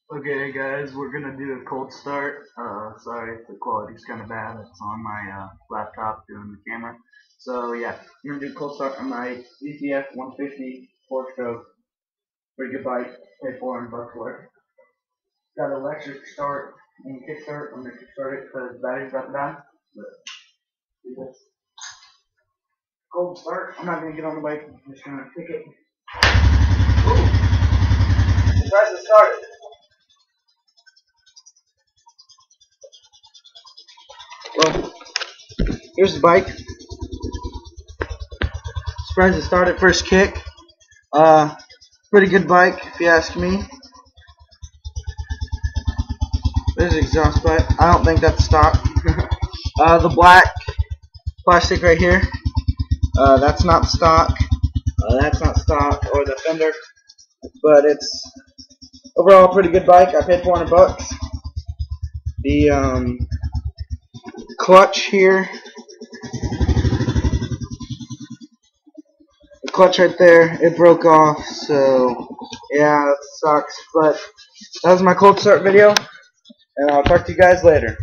Okay, guys, we're gonna do a cold start. Sorry if the quality's kind of bad. It's on my laptop doing the camera. So yeah, I'm gonna do a cold start on my DTF 150 four-stroke. Pretty good bike. Paid $400 for it. Got an electric start and kick start. I'm gonna kick start it because the battery's about to die. But do this. Cold start. I'm not gonna get on the bike. I'm just gonna kick it. Ooh! It tries to start it. Well, here's the bike. Surprised to start at first kick. Pretty good bike if you ask me. There's the exhaust pipe. I don't think that's stock. The black plastic right here. That's not stock. That's not stock or the fender, but it's overall a pretty good bike. I paid $400. The clutch here. The clutch right there, it broke off, so yeah, that sucks. But that was my cold start video, and I'll talk to you guys later.